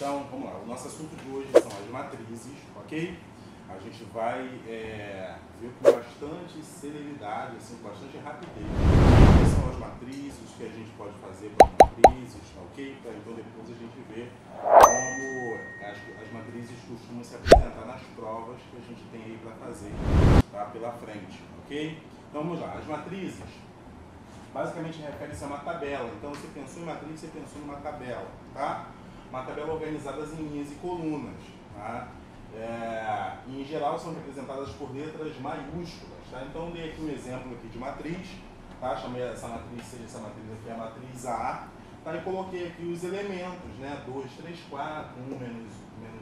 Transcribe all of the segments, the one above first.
Então, vamos lá. O nosso assunto de hoje são as matrizes, ok? A gente vai ver com bastante celeridade, assim, com bastante rapidez. Quais são as matrizes, o que a gente pode fazer com as matrizes, ok? Para então depois a gente ver como as matrizes costumam se apresentar nas provas que a gente tem aí para fazer, tá? Pela frente, ok? Então vamos lá. As matrizes basicamente refere-se a uma tabela. Então você pensou em matriz, você pensou numa tabela, tá? Uma tabela organizada em linhas e colunas, tá? Em geral são representadas por letras maiúsculas, tá? Então dei aqui um exemplo aqui de matriz, tá? Chamei essa matriz, seja essa matriz aqui a matriz A, tá? E coloquei aqui os elementos, né? 2, 3, 4, 1, menos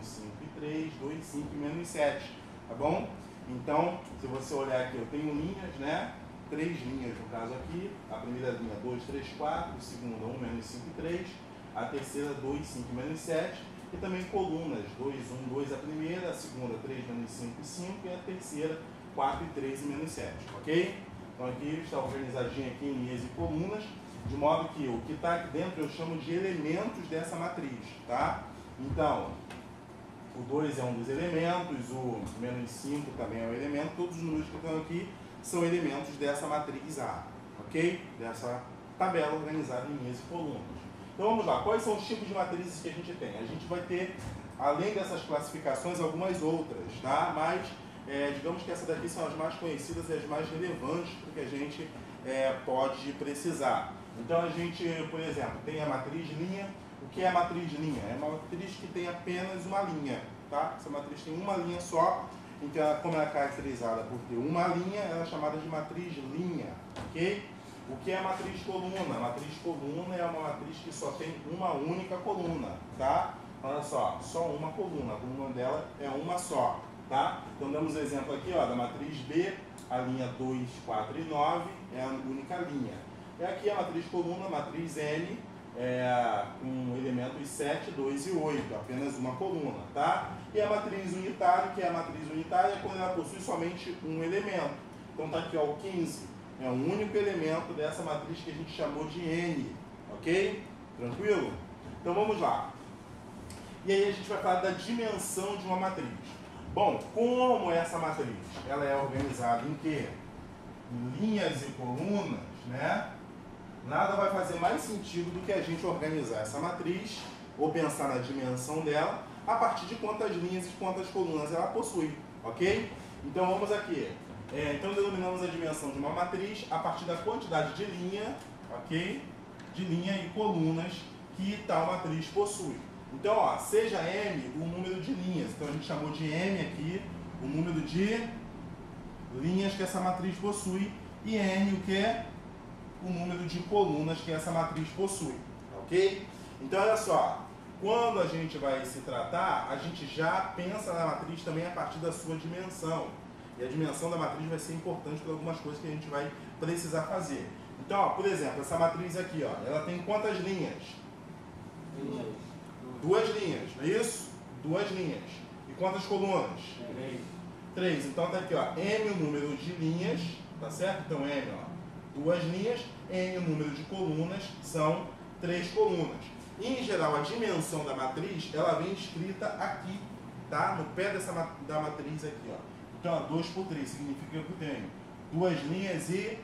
5 e 3, 2, 5 e menos 7, tá bom? Então, se você olhar aqui, eu tenho linhas, né? 3 linhas no caso aqui, a primeira linha 2, 3, 4, a segunda 1, menos 5 e 3, a terceira 2, 5 e menos 7, e também colunas 2, 1, 2 a primeira, a segunda 3, menos 5 e 5, e a terceira 4 e 3 e menos 7, ok? Então aqui está organizadinho aqui em linhas e colunas, de modo que o que está aqui dentro eu chamo de elementos dessa matriz, tá? Então, o 2 é um dos elementos, o menos 5 também é um elemento, todos os números que estão aqui são elementos dessa matriz A, ok? Dessa tabela organizada em linhas e colunas. Então vamos lá, quais são os tipos de matrizes que a gente tem? A gente vai ter, além dessas classificações, algumas outras, tá? Mas digamos que essas daqui são as mais conhecidas e as mais relevantes para que a gente pode precisar. Então a gente, por exemplo, tem a matriz linha. O que é a matriz linha? É uma matriz que tem apenas uma linha, tá? Essa matriz tem uma linha só. Então, como ela é caracterizada por ter uma linha, ela é chamada de matriz linha, ok? O que é a matriz coluna? A matriz coluna é uma matriz que só tem uma única coluna, tá? Olha só uma coluna, a coluna dela é uma só, tá? Então, damos exemplo aqui, ó, da matriz B, a linha 2, 4 e 9 é a única linha. E aqui a matriz coluna, a matriz N, com elementos 7, 2 e 8, apenas uma coluna, tá? E a matriz unitária, que é a matriz unitária quando ela possui somente um elemento. Então tá aqui, ó, o 15 é um único elemento dessa matriz que a gente chamou de N, ok? Tranquilo? Então vamos lá. E aí a gente vai falar da dimensão de uma matriz. Bom, como essa matriz ela é organizada em quê? Em linhas e colunas, né? Nada vai fazer mais sentido do que a gente organizar essa matriz ou pensar na dimensão dela a partir de quantas linhas e quantas colunas ela possui, ok? Então vamos aqui. Então denominamos a dimensão de uma matriz a partir da quantidade de linha, ok? De linha e colunas que tal matriz possui. Então, ó, seja M o número de linhas. Então a gente chamou de M aqui o número de linhas que essa matriz possui e N o que é? O número de colunas que essa matriz possui, ok? Então, olha só, quando a gente vai se tratar, a gente já pensa na matriz também a partir da sua dimensão. E a dimensão da matriz vai ser importante para algumas coisas que a gente vai precisar fazer. Então, ó, por exemplo, essa matriz aqui, ó, ela tem quantas linhas? Duas linhas, não é isso? Duas linhas. E quantas colunas? Três. Então, tá aqui, ó, M o número de linhas, tá certo? Então, M, ó. Duas linhas, N o número de colunas, são 3 colunas. Em geral, a dimensão da matriz, ela vem escrita aqui, tá? No pé da matriz aqui, ó. Então, 2 por 3 significa que eu tenho 2 linhas e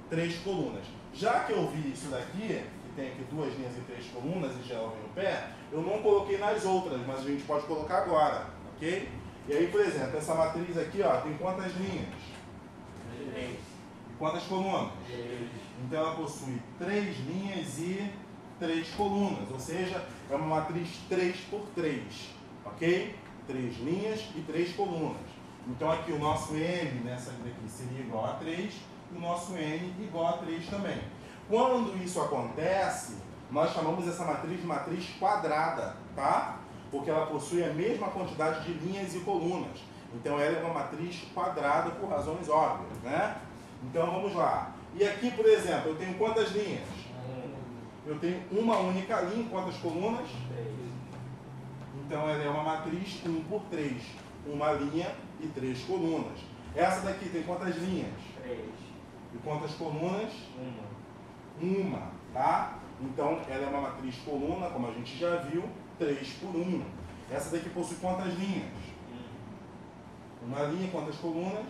3 colunas. Já que eu vi isso daqui, que tem aqui 2 linhas e 3 colunas, e geral vem no pé, eu não coloquei nas outras, mas a gente pode colocar agora, ok? E aí, por exemplo, essa matriz aqui, ó, tem quantas linhas? 3. Quantas colunas? 3. Então ela possui 3 linhas e 3 colunas, ou seja, é uma matriz 3 por 3, ok? 3 linhas e 3 colunas. Então aqui o nosso M nessa daqui seria igual a 3 e o nosso N igual a 3 também. Quando isso acontece, nós chamamos essa matriz de matriz quadrada, tá? Porque ela possui a mesma quantidade de linhas e colunas. Então ela é uma matriz quadrada por razões óbvias, né? Então vamos lá. E aqui, por exemplo, eu tenho quantas linhas? Eu tenho uma única linha, quantas colunas? 3. Então ela é uma matriz 1 por 3. Uma linha e 3 colunas. Essa daqui tem quantas linhas? 3. E quantas colunas? Uma, tá? Então ela é uma matriz coluna, como a gente já viu, 3 por 1. Essa daqui possui quantas linhas? Uma linha, quantas colunas?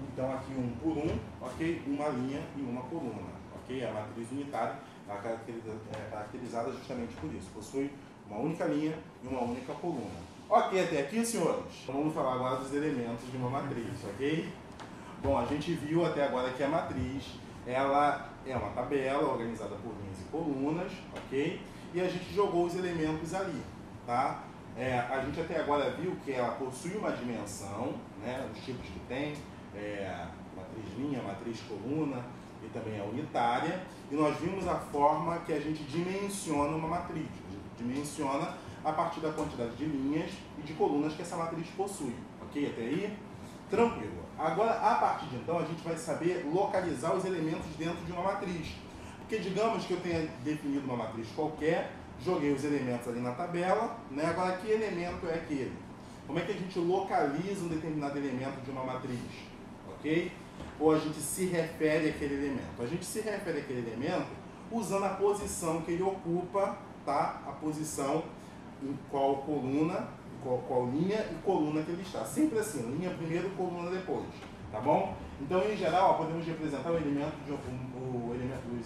Então aqui 1 por 1, ok? Uma linha e uma coluna, ok? A matriz unitária é caracterizada justamente por isso. Possui uma única linha e uma única coluna. Ok, até aqui, senhores? Então vamos falar agora dos elementos de uma matriz, ok? Bom, a gente viu até agora que a matriz, ela é uma tabela organizada por linhas e colunas, ok? E a gente jogou os elementos ali, tá? A gente até agora viu que ela possui uma dimensão, né? Os tipos que tem, matriz linha, matriz coluna e também a unitária. E nós vimos a forma que a gente dimensiona uma matriz. A gente dimensiona a partir da quantidade de linhas e de colunas que essa matriz possui, ok? Até aí? Tranquilo. Agora, a partir de então, a gente vai saber localizar os elementos dentro de uma matriz. Porque digamos que eu tenha definido uma matriz qualquer, joguei os elementos ali na tabela, né? Agora, que elemento é aquele? Como é que a gente localiza um determinado elemento de uma matriz? Ok? Ou a gente se refere àquele elemento? A gente se refere àquele elemento usando a posição que ele ocupa, tá? A posição em qual coluna, qual linha e coluna que ele está. Sempre assim, linha primeiro, coluna depois, tá bom? Então, em geral, podemos representar os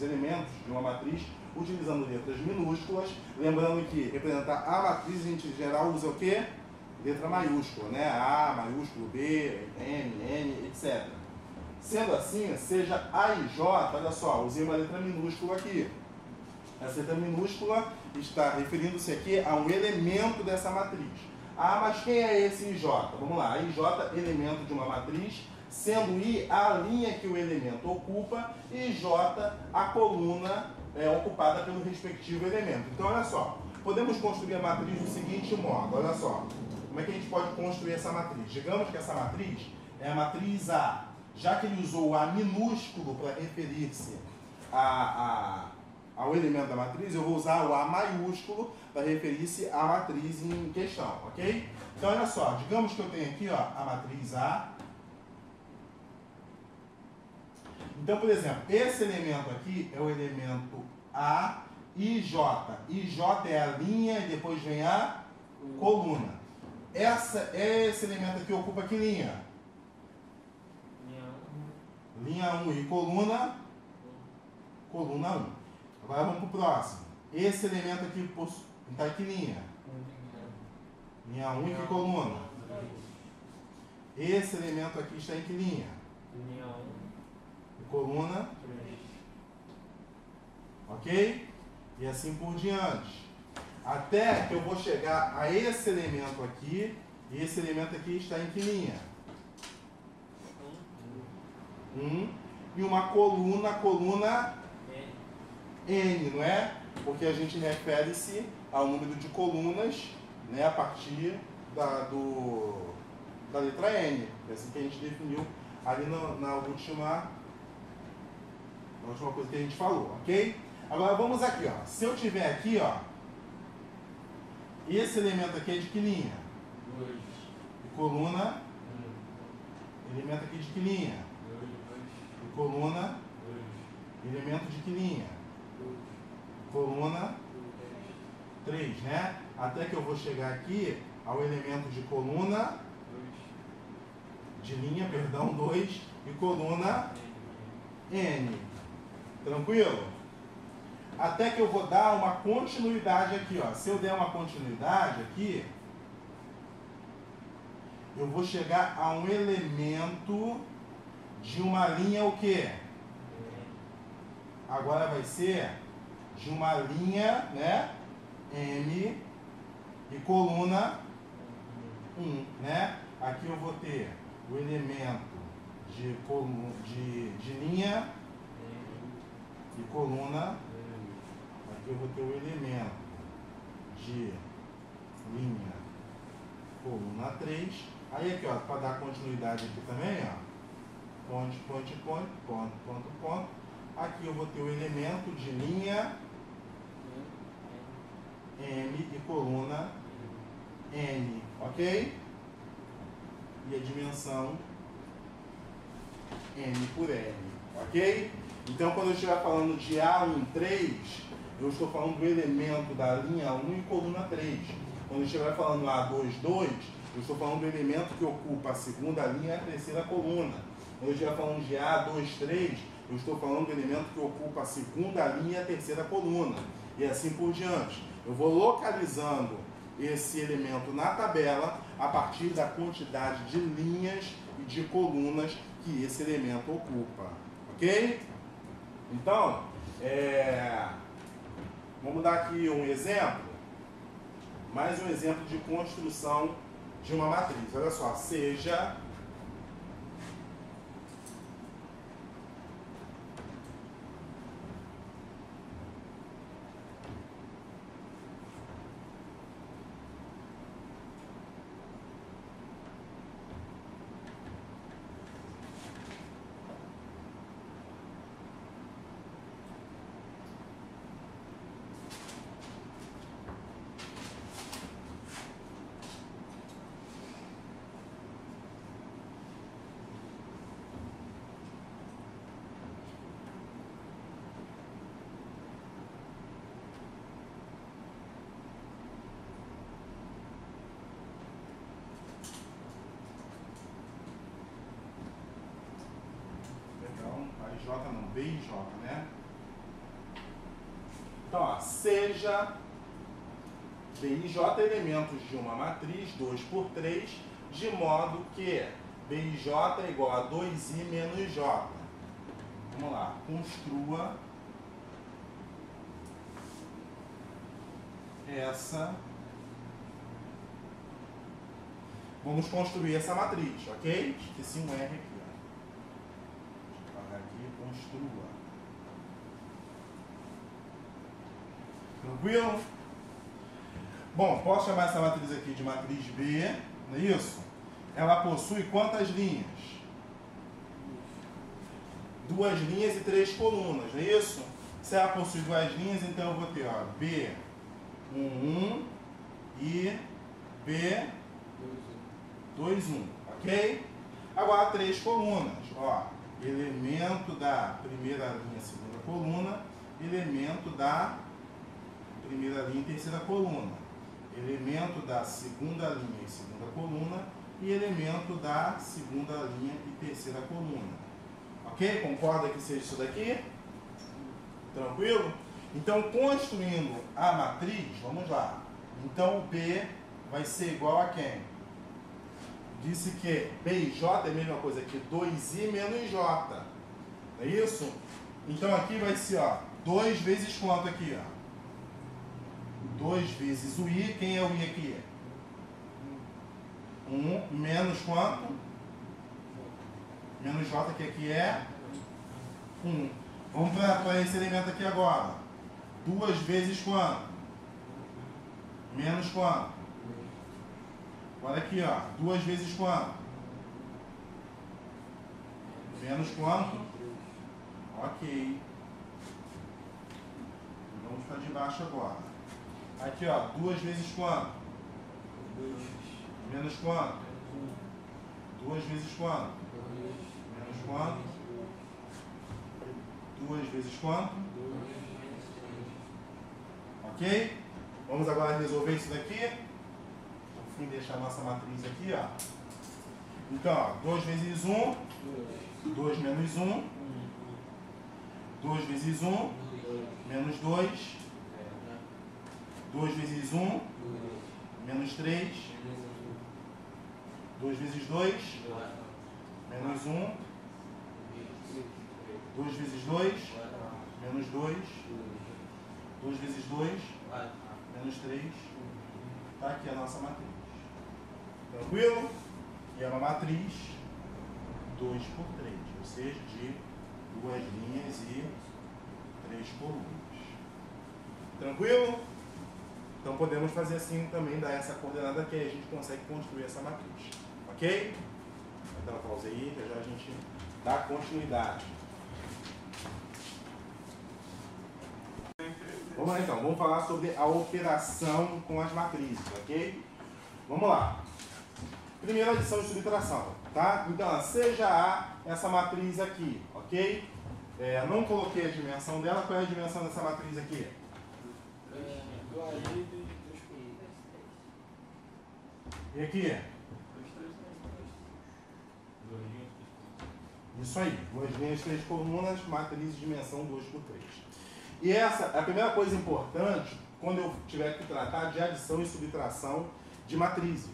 elementos de uma matriz utilizando letras minúsculas, lembrando que representar a matriz a gente em geral usa o quê? Letra maiúscula, né? A, maiúsculo, B, M, N, etc. Sendo assim, seja A e J, olha só, usei uma letra minúscula aqui. Essa letra minúscula está referindo-se aqui a um elemento dessa matriz. Ah, mas quem é esse IJ? Vamos lá, IJ, elemento de uma matriz, sendo I a linha que o elemento ocupa e J a coluna ocupada pelo respectivo elemento. Então, olha só, podemos construir a matriz do seguinte modo, olha só. Como é que a gente pode construir essa matriz? Digamos que essa matriz é a matriz A. Já que ele usou o A minúsculo para referir-se ao elemento da matriz, eu vou usar o A maiúsculo para referir-se à matriz em questão, ok? Então, olha só, digamos que eu tenho aqui ó, a matriz A. Então, por exemplo, esse elemento aqui é o elemento A e J. E J é a linha e depois vem a coluna. Esse elemento aqui ocupa que linha? Linha 1 e coluna? Coluna 1. Agora vamos para o próximo. Esse elemento aqui está em que linha? Linha 1 e que coluna? Esse elemento aqui está em que linha? Linha 1 e coluna? Ok? E assim por diante. Até que eu vou chegar a esse elemento aqui. E esse elemento aqui está em que linha? 1. E uma coluna N, não é? Porque a gente refere-se ao número de colunas, né, a partir da letra N. É assim que a gente definiu ali na última coisa que a gente falou, ok? Agora vamos aqui, ó. Se eu tiver aqui, ó, esse elemento aqui é de que linha? 2. E coluna? Elemento aqui de que linha? 2. E coluna? 2. Elemento de que linha? Coluna 3, né? Até que eu vou chegar aqui ao elemento de coluna, de linha, perdão, 2, e coluna N. Tranquilo? Até que eu vou dar uma continuidade aqui, ó. Se eu der uma continuidade aqui, eu vou chegar a um elemento de uma linha o quê? Agora vai ser de uma linha, né, M e coluna 1, né? Aqui eu vou ter o elemento de linha e coluna. Aqui eu vou ter o elemento de linha, coluna 3. Aí aqui, ó, para dar continuidade aqui também, ó, ponto. Aqui eu vou ter o elemento de linha M e coluna N, ok? E a dimensão N por N, ok? Então, quando eu estiver falando de A13, eu estou falando do elemento da linha 1 e coluna 3. Quando eu estiver falando A22, eu estou falando do elemento que ocupa a segunda linha e a terceira coluna. Quando eu estiver falando de A23, eu estou falando do elemento que ocupa a segunda linha e a terceira coluna. E assim por diante. Eu vou localizando esse elemento na tabela a partir da quantidade de linhas e de colunas que esse elemento ocupa. Ok? Então, vamos dar aqui um exemplo. Mais um exemplo de construção de uma matriz. Olha só, seja J não, B e J, né? Então, ó, seja B e J elementos de uma matriz 2 por 3, de modo que B e J é igual a 2i menos J. Vamos lá, construa essa. Vamos construir essa matriz, ok? Esqueci um R aqui. Aqui, construa. Tranquilo? Bom, posso chamar essa matriz aqui de matriz B, não é isso? Ela possui quantas linhas? 2 linhas e 3 colunas, não é isso? Se ela possui 2 linhas, então eu vou ter, ó, B1, e B2, ok? Agora 3 colunas, ó. Elemento da primeira linha, segunda coluna, elemento da primeira linha e terceira coluna, elemento da segunda linha e segunda coluna e elemento da segunda linha e terceira coluna. Ok? Concorda que seja isso daqui? Tranquilo? Então, construindo a matriz, vamos lá. Então, B vai ser igual a quem? Disse que B e J é a mesma coisa que 2i menos J. Não é isso? Então aqui vai ser, ó, 2 vezes quanto aqui, ó? 2 vezes o i. Quem é o i aqui? 1 menos quanto? Menos J, que aqui é 1. Vamos para esse elemento aqui agora. 2 vezes quanto? Menos quanto? Olha aqui, ó. 2 vezes quanto? Menos quanto? Ok. Vamos para de baixo agora. Aqui, ó. 2 vezes quanto? Menos quanto? 2 vezes quanto? Menos quanto? 2 vezes quanto? Ok? Vamos agora resolver isso daqui. Deixar a nossa matriz aqui, ó. Então, ó, 2 vezes 1, 2 menos 1, 2 vezes 1, menos 2, 2 vezes 1, menos 3, 2 vezes 2, menos 1, 2 vezes 2, menos 2, 2 vezes 2, menos 3. Tá aqui a nossa matriz. Tranquilo? E é uma matriz 2 por 3, ou seja, de 2 linhas e 3 colunas. Tranquilo? Então podemos fazer assim também, dar essa coordenada que aí a gente consegue construir essa matriz. Ok? Vou dar uma pausa aí, que já a gente dá continuidade. Vamos lá então, vamos falar sobre a operação com as matrizes, ok? Vamos lá. Primeira adição e subtração, tá? Então, seja A essa matriz aqui, ok? Não coloquei a dimensão dela. Qual é a dimensão dessa matriz aqui? E aqui? Isso aí, 2 linhas, 3 colunas, matriz de dimensão 2×3. E essa é a primeira coisa importante quando eu tiver que tratar de adição e subtração de matrizes.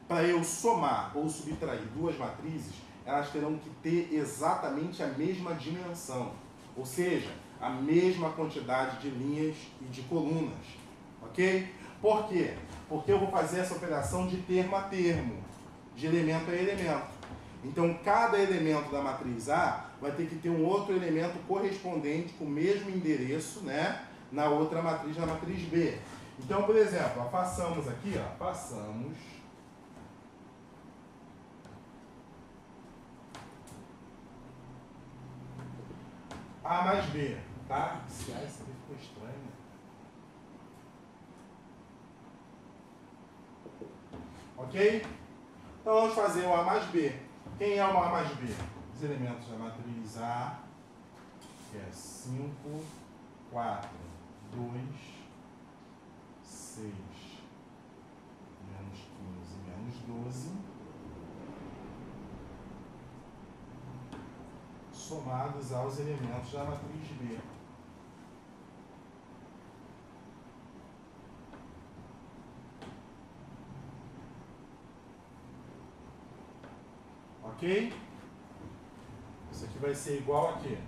Para eu somar ou subtrair 2 matrizes, elas terão que ter exatamente a mesma dimensão, ou seja, a mesma quantidade de linhas e de colunas, ok? Por quê? Porque eu vou fazer essa operação de termo a termo, de elemento a elemento. Então, cada elemento da matriz A vai ter que ter um outro elemento correspondente com o mesmo endereço, né, na outra matriz, na matriz B. Então, por exemplo, ó, façamos aqui, ó, façamos A mais B, tá? Esse A esse aqui ficou estranho, né? Ok? Então, vamos fazer o A mais B. Quem é o A mais B? Os elementos da matriz A, que é 5, 4, 2, 6, menos 15, menos 12, somados aos elementos da matriz B. Ok? Isso aqui vai ser igual a quê?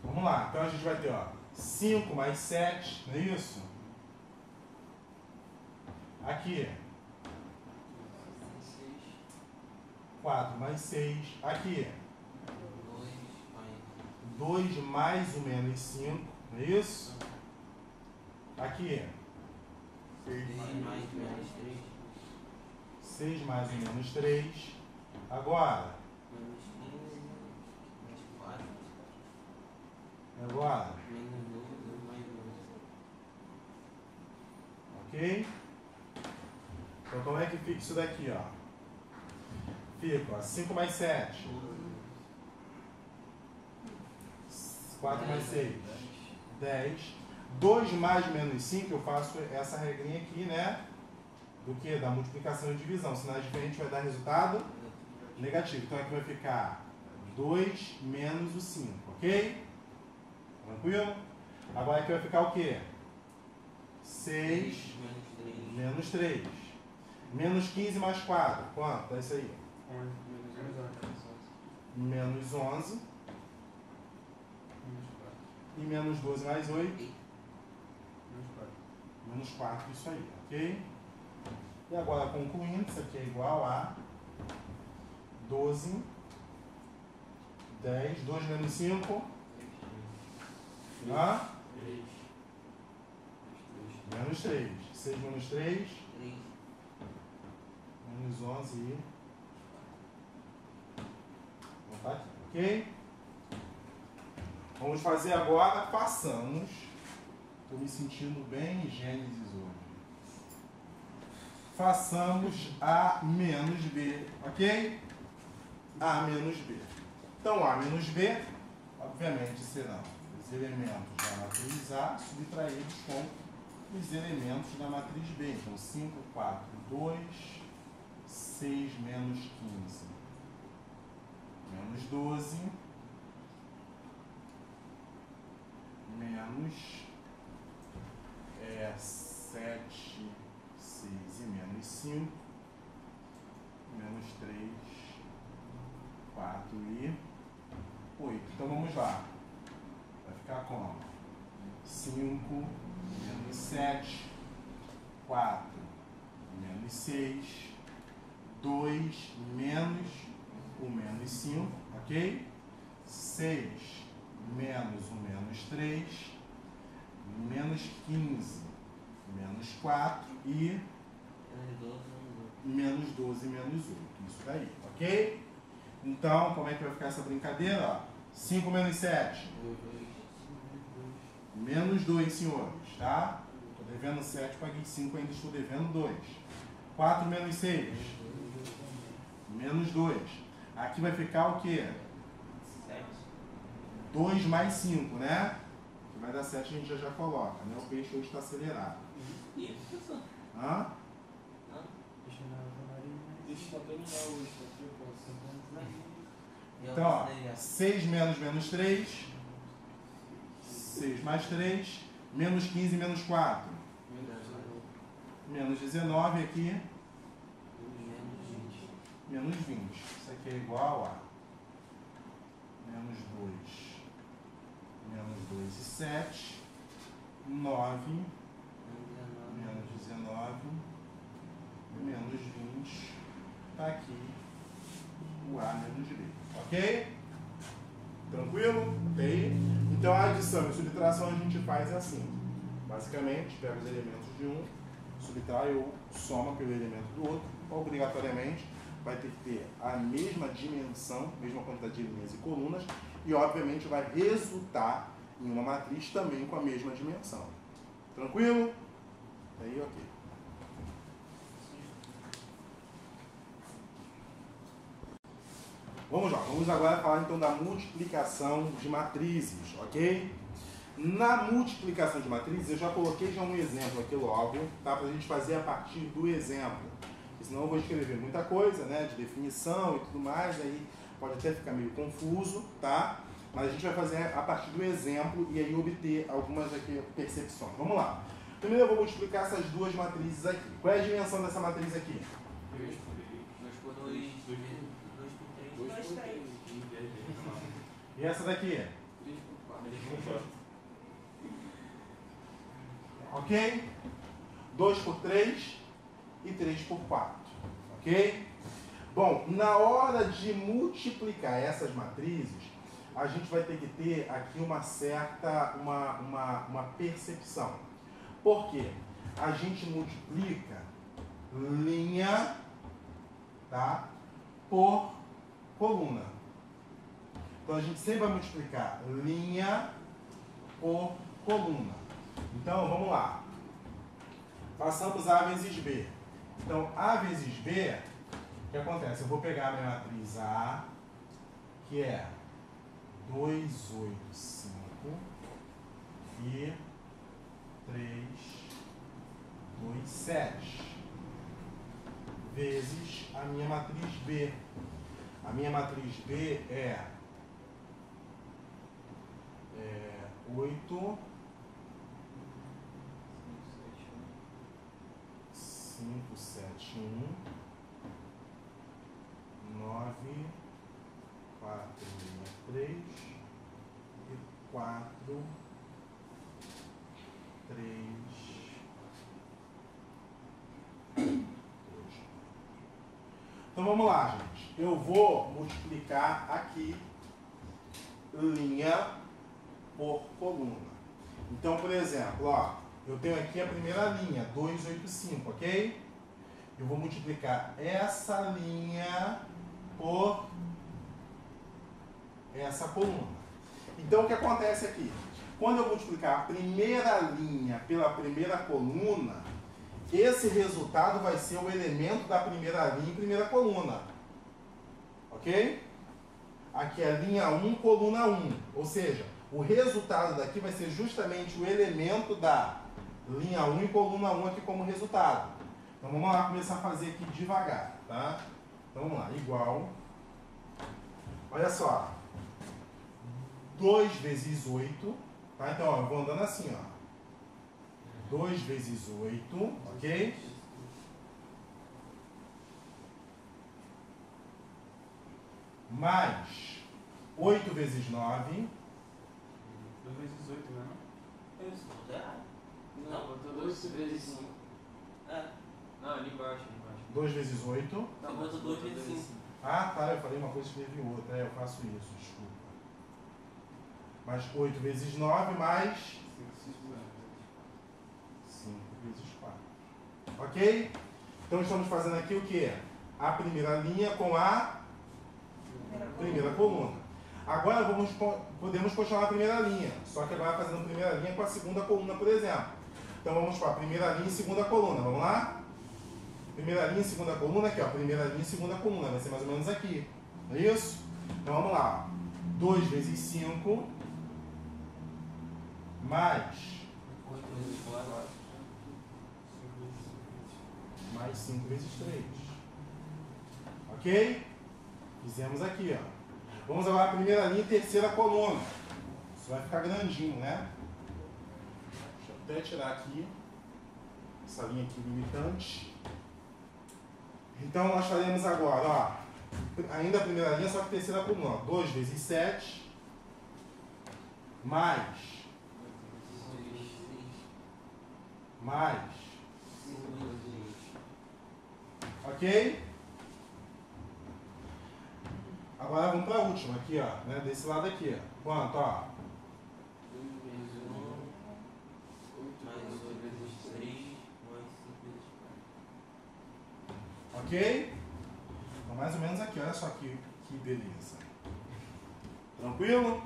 Vamos lá. Então a gente vai ter, ó, 5 mais 7, não é isso? Aqui. 4 mais 6. Aqui. 2 mais o menos 5, não é isso? Aqui. 6 mais o menos 3. 6 mais o menos 3. Agora. Menos 15, mais 4. Agora. Menos 12, mais 12. Ok? Então como é que fica isso daqui, ó? Fica, ó, 5 mais 7. 4 mais 6. 10. 2 mais menos 5, eu faço essa regrinha aqui, né? Do que? Da multiplicação e divisão. Senão é diferente, vai dar resultado negativo. Então aqui vai ficar 2 menos o 5, ok? Tranquilo? Agora aqui vai ficar o quê? 6 menos 3. Menos 15 mais 4. Quanto? É isso aí. Menos 11. E menos 12 mais 8. Menos 4, isso aí, ok? E agora concluindo, isso aqui é igual a 12, 10, 2 menos 5. Hã? Menos 3. 6 menos 3. Menos 11 e... Vamos tá aqui, ok? Vamos fazer agora, façamos. Estou me sentindo bem em Gênesis hoje. Façamos A menos B, ok? A menos B. Então, A menos B, obviamente, serão os elementos da matriz A subtraídos com os elementos da matriz B. Então, 5, 4, 2, 6 menos 15, menos 12, menos 7, 6 e menos 5, menos 3, 4 e 8. Então vamos lá. Vai ficar como? 5 menos 7, 4 menos 6, 2 menos o menos 5, ok? 6 menos o menos 3, menos 15, menos 4 e menos 12 menos 8. Isso daí, ok? Então, como é que vai ficar essa brincadeira? Ó, 5 menos 7. Menos 2, senhores, tá? Estou devendo 7, paguei 5, ainda estou devendo 2. 4 menos 6. Menos 2. Aqui vai ficar o quê? 2 mais 5, né? vai dar 7, a gente já coloca, né? O peixe hoje está acelerado. E professor? Hã? Deixa eu terminar hoje, Então, ó, 6 menos 3. 6 mais 3. Menos 15 menos 4. Menos 19 aqui. Menos 20. Isso aqui é igual a menos 2. Menos 2 e 7. 9. Menos 19. Menos 20. Está aqui o A menos B. Ok? Tranquilo? Ok? Então a adição e subtração a gente faz assim. Basicamente, pega os elementos de um, subtrai ou soma pelo elemento do outro. Obrigatoriamente vai ter que ter a mesma dimensão, mesma quantidade de linhas e colunas, e obviamente vai resultar em uma matriz também com a mesma dimensão. Tranquilo? Aí, ok. Vamos lá, vamos agora falar então da multiplicação de matrizes, ok? Na multiplicação de matrizes, eu já coloquei um exemplo aqui logo, tá? Para a gente fazer a partir do exemplo. Porque senão eu vou escrever muita coisa, né? De definição e tudo mais, aí pode até ficar meio confuso, tá? Mas a gente vai fazer a partir do exemplo e aí obter algumas aqui percepções. Vamos lá. Primeiro eu vou multiplicar essas duas matrizes aqui. Qual é a dimensão dessa matriz aqui? 2 por 2, 2 por 3. 2 por 3. E essa daqui? 3 por 4. Ok? 2 por 3 e 3 por 4. Ok? Bom, na hora de multiplicar essas matrizes, a gente vai ter que ter aqui uma certa, uma percepção. Por quê? A gente multiplica linha, tá, por coluna. Então a gente sempre vai multiplicar linha por coluna. Então vamos lá. Passamos A vezes B. Então A vezes B, o que acontece? Eu vou pegar a minha matriz A, que é 2, 8, 5 e 3, 2, 7, vezes a minha matriz B. A minha matriz B é 8, 5, 7, 1, 9, 4, 3 e 4, 3, 2. Então vamos lá, gente. Eu vou multiplicar aqui linha por coluna. Então, por exemplo, ó, eu tenho aqui a primeira linha, 2, 8, 5, ok? Eu vou multiplicar essa linha por essa coluna. Então, o que acontece aqui? Quando eu multiplicar a primeira linha pela primeira coluna, esse resultado vai ser o elemento da primeira linha e primeira coluna. Ok? Aqui é linha 1, coluna 1. Ou seja, o resultado daqui vai ser justamente o elemento da linha 1 e coluna 1 aqui como resultado. Então vamos lá começar a fazer aqui devagar, tá? Então vamos lá, igual. Olha só. 2 vezes 8, tá? Então, ó, eu vou andando assim, ó. 2 vezes 8, ok? Mais 8 vezes 9. 2 vezes 8, não é? Isso, tá errado. Não, botou 2 vezes 5. É. Não, ali embaixo, ali embaixo. 2 vezes 8. Você botou 2 vezes 5. Ah, tá, eu falei uma coisa e escrevi outra. Eu faço isso, desculpa. Mais 8 vezes 9, mais 5 vezes 4. Ok? Então estamos fazendo aqui o quê? A primeira linha com a primeira coluna. Agora podemos continuar a primeira linha, só que agora fazendo a primeira linha com a segunda coluna, por exemplo. Então vamos para a primeira linha e segunda coluna, vamos lá? Primeira linha e segunda coluna aqui, ó, primeira linha e segunda coluna, vai ser mais ou menos aqui, não é isso? Então vamos lá, 2 vezes 5, mais 8 vezes 4. mais 5 vezes 3. Ok? Fizemos aqui, ó. Vamos agora à primeira linha e terceira coluna. Isso vai ficar grandinho, né? Deixa eu até tirar aqui essa linha aqui limitante. Então nós faremos agora, ó, ainda a primeira linha, só que terceira coluna. 2 vezes 7 mais 5 vezes 20. ok? Agora vamos para a última aqui, ó, né? Desse lado aqui, ó. Quanto, ó? 2 vezes 1 mais 8 vezes 3 mais 5 vezes 4. Ok? Então mais ou menos aqui, olha só que beleza. Tranquilo?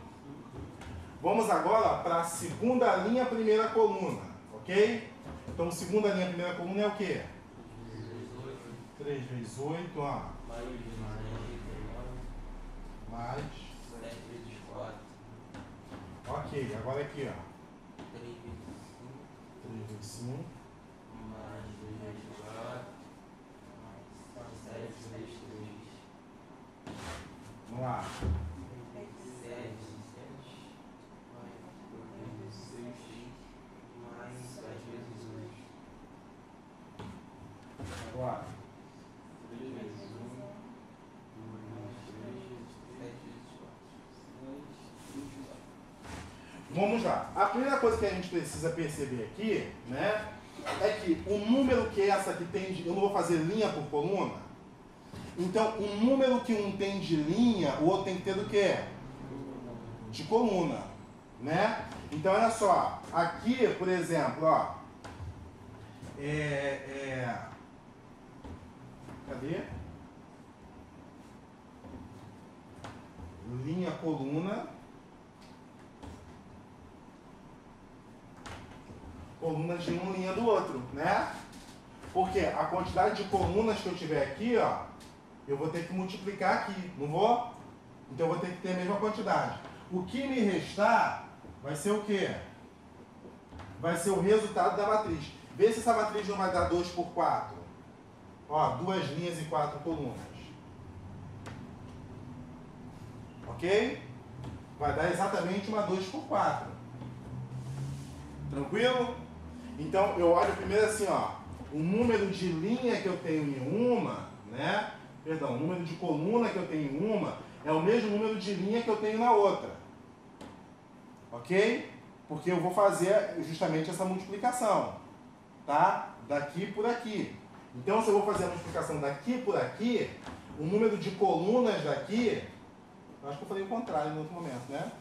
Vamos agora para a segunda linha, primeira coluna, ok? Então segunda linha, primeira coluna é o quê? 3 vezes 8, ó. Mais 7 vezes 4. ok, agora aqui, ó. 3 vezes 3 vezes 5 5 mais 2 vezes 4 mais 7 vezes 3. vamos lá. 7 mais 2 vezes 6 mais 7 vezes 8. Agora 3 vezes 1 mais 3 vezes 7 vezes 4. vamos lá. A primeira coisa que a gente precisa perceber aqui, né, é que o número que essa aqui tem de, eu não vou fazer linha por coluna. Então, o número que um tem de linha, o outro tem que ter do quê? De coluna, né? Então, olha só, aqui, por exemplo, ó, cadê? Linha, coluna. Colunas de uma linha do outro, né? Porque a quantidade de colunas que eu tiver aqui, ó, eu vou ter que multiplicar aqui, não vou? Então eu vou ter que ter a mesma quantidade. O que me restar vai ser o quê? Vai ser o resultado da matriz. Vê se essa matriz não vai dar 2 por 4. Ó, 2 linhas e 4 colunas. Ok? Vai dar exatamente uma 2 por 4. Tranquilo? Então eu olho primeiro assim, ó, o número de linha que eu tenho em uma, né? Perdão, o número de coluna que eu tenho em uma é o mesmo número de linha que eu tenho na outra. Ok? Porque eu vou fazer justamente essa multiplicação, tá? Daqui por aqui. Então se eu vou fazer a multiplicação daqui por aqui, o número de colunas daqui, acho que eu falei o contrário no outro momento, né?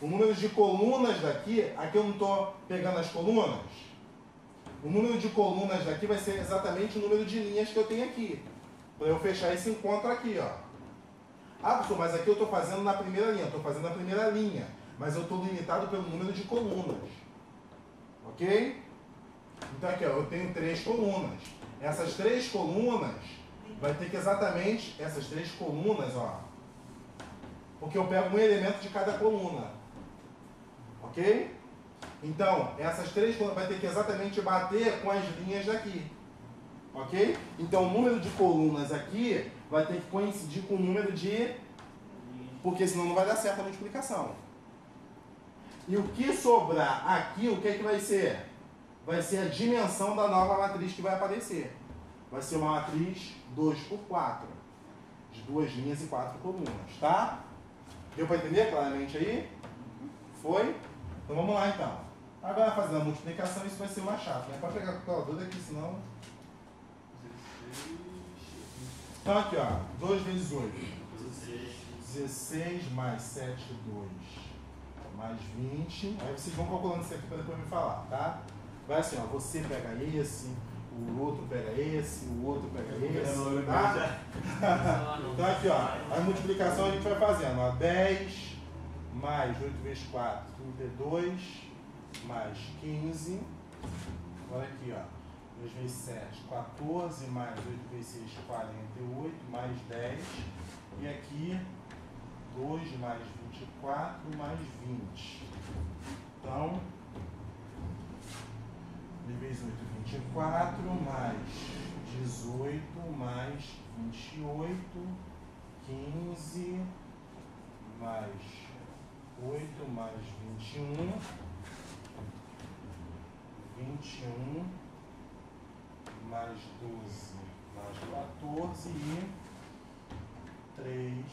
O número de colunas daqui, aqui eu não estou pegando as colunas. O número de colunas daqui vai ser exatamente o número de linhas que eu tenho aqui. Para eu fechar esse encontro aqui, ó. Ah, professor, mas aqui eu estou fazendo na primeira linha, estou fazendo na primeira linha. Mas eu estou limitado pelo número de colunas. Ok? Então aqui, ó, eu tenho 3 colunas. Essas 3 colunas vai ter que exatamente, essas 3 colunas, ó. Porque eu pego um elemento de cada coluna. Ok? Então, essas 3 colunas vai ter que exatamente bater com as linhas daqui. Ok? Então, o número de colunas aqui vai ter que coincidir com o número de... Porque senão não vai dar certo a multiplicação. E o que sobrar aqui, o que é que vai ser? Vai ser a dimensão da nova matriz que vai aparecer. Vai ser uma matriz 2 por 4. De 2 linhas e 4 colunas, tá? Deu para entender claramente aí? Foi? Então vamos lá então. Agora fazendo a multiplicação, isso vai ser mais chato, né? Pode pegar a calculadora aqui, senão... Então aqui, ó, 2 vezes 8. 16 mais 7, 2 mais 20. Aí vocês vão calculando isso aqui para depois me falar, tá? Vai assim, ó, você pega esse, o outro pega esse, o outro pega esse, tá? Então aqui, ó, a multiplicação a gente vai fazendo, ó, 10 mais 8 vezes 4, 32, mais 15, agora aqui, ó, 2 vezes 7, 14, mais 8 vezes 6, 48, mais 10, e aqui 2 mais 24 mais 20. Então, 3 vezes 8, 24, mais 18, mais 28, 15, mais 8, mais 21, 21, mais 12, mais 14 e 3,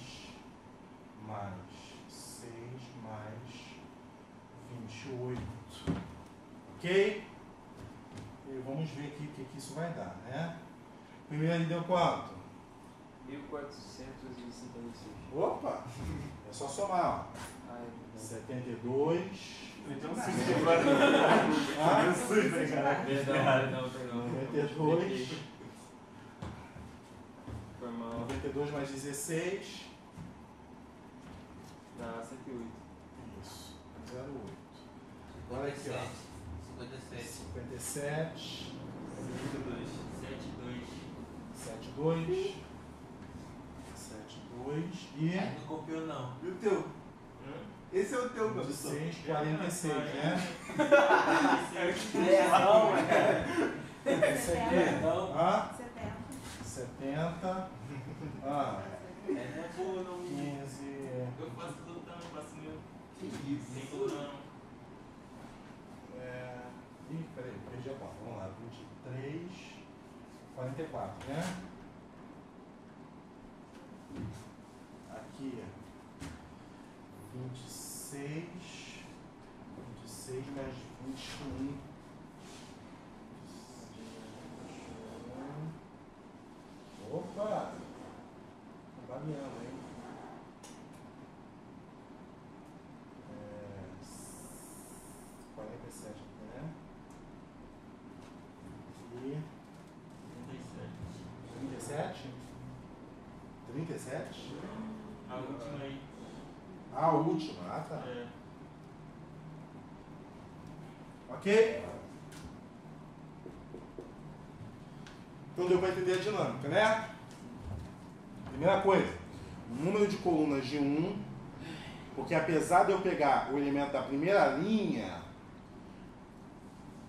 mais 6, mais 28. Ok? E vamos ver aqui o que isso vai dar, né? Primeiro ele deu quanto? 1456. Opa! É só somar, ó. Ai, 72. Então, Ah, verdade, não, perdão. 92. Foi mal. 92 mais 16. Dá 108. Isso. 08. Agora aqui, ó. 57. 72. 72. E. Não copiou não. E o teu? Esse é o teu, meu. 26, 46, né? Não, Esse aqui. Ah, 70. 70. Ah, não é boa, não. 15. Eu faço tudo também, faço meu. Que isso? Nem tudo não. Ih, peraí, perdi a conta. Vamos lá, 23, 44, né? Aqui, 26 mais 21. Opa! Tá variando, hein? 47 aqui, né? E 37? 37? A última aí. A última, ah tá. É. Ok? Então deu para entender a dinâmica, né? Primeira coisa, o número de colunas de 1, porque apesar de eu pegar o elemento da primeira linha,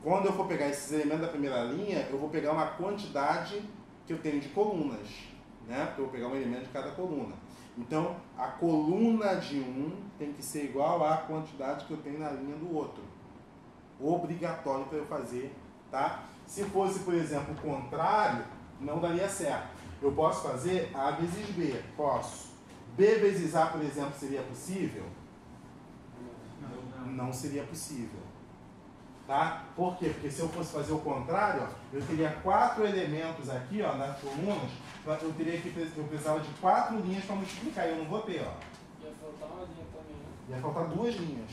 quando eu for pegar esses elementos da primeira linha, eu vou pegar uma quantidade que eu tenho de colunas, né? Porque eu vou pegar um elemento de cada coluna. Então, a coluna de um tem que ser igual à quantidade que eu tenho na linha do outro. Obrigatório para eu fazer, tá? Se fosse, por exemplo, o contrário, não daria certo. Eu posso fazer A vezes B, posso. B vezes A, por exemplo, seria possível? Não seria possível. Tá? Por quê? Porque se eu fosse fazer o contrário, ó, eu teria 4 elementos aqui, ó, nas colunas, eu precisava de 4 linhas para multiplicar, eu não vou ter, ó. Ia faltar uma linha também, né? Ia faltar 2 linhas.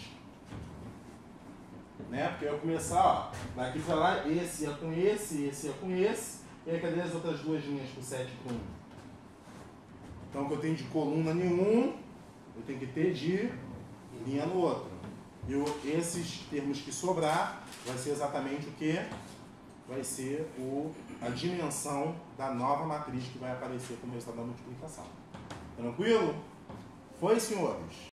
Né? Porque eu ia começar, ó, daqui para lá, esse ia com esse ia com esse, e aí cadê as outras 2 linhas com 7 com 1? Então o que eu tenho de coluna em um, eu tenho que ter de linha no outro. E esses termos que sobrar, vai ser exatamente o que? Vai ser a dimensão da nova matriz que vai aparecer como resultado da multiplicação. Tranquilo? Foi, senhores?